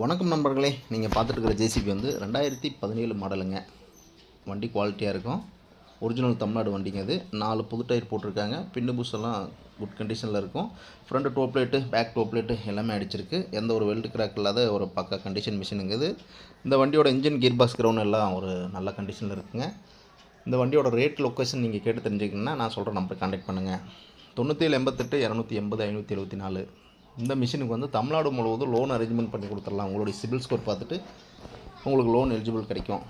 வணக்கம் நண்பர்களே, நீங்கள் பார்த்துட்டு இருக்கிற ஜேசிபி வந்து 2017 மாடலுங்க. வண்டி குவாலிட்டியாக இருக்கும். ஒரிஜினல் தமிழ்நாடு வண்டிங்க. இது 4 புது டயர் போட்டிருக்காங்க. பின்னு புஷ் எல்லாம் குட் கண்டிஷனில் இருக்கும். Front toe plate, back toe plate எல்லாமே அடிச்சிருக்கு. எந்த ஒரு வெல்டு கிராக் இல்லாத ஒரு பக்கா கண்டிஷன் மிஷினுங்க இது. இந்த வண்டியோட இன்ஜின் கீர் பாக்ஸ் கிரவுண்ட் எல்லாம் ஒரு நல்ல கண்டிஷனில் இருக்குங்க. இந்த வண்டியோட ரேட் லொக்கேஷன் நீங்கள் கேட்டு தெரிஞ்சுக்கணுன்னா நான் சொல்கிற நம்பரை கான்டாக்ட் பண்ணுங்கள். 97 88 280 574. இந்த மிஷினுக்கு வந்து தமிழ்நாடு முழுவதும் லோன் அரேஞ்ச்மெண்ட் பண்ணி கொடுத்துடலாம். உங்களுடைய சிபில் ஸ்கோர் பார்த்துட்டு உங்களுக்கு லோன் எலிஜிபிள் கிடைக்கும்.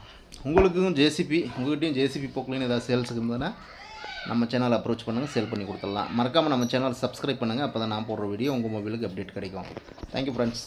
உங்களுக்கும் ஜேசிபி, உங்கள்கிட்டையும் ஜேசிபி போக்குலேன்னு ஏதாவது சேல்ஸுக்கு இருந்ததுன்னா நம்ம சேனலை அப்ரோச் பண்ணுங்கள், சேல் பண்ணி கொடுத்துடலாம். மறக்காமல் நம்ம சேனலை சப்ஸ்கிரைப் பண்ணுங்கள். அப்போ தான் நான் போடுற வீடியோ உங்கள் மொபைலுக்கு அப்டேட் கிடைக்கும். Thank you friends.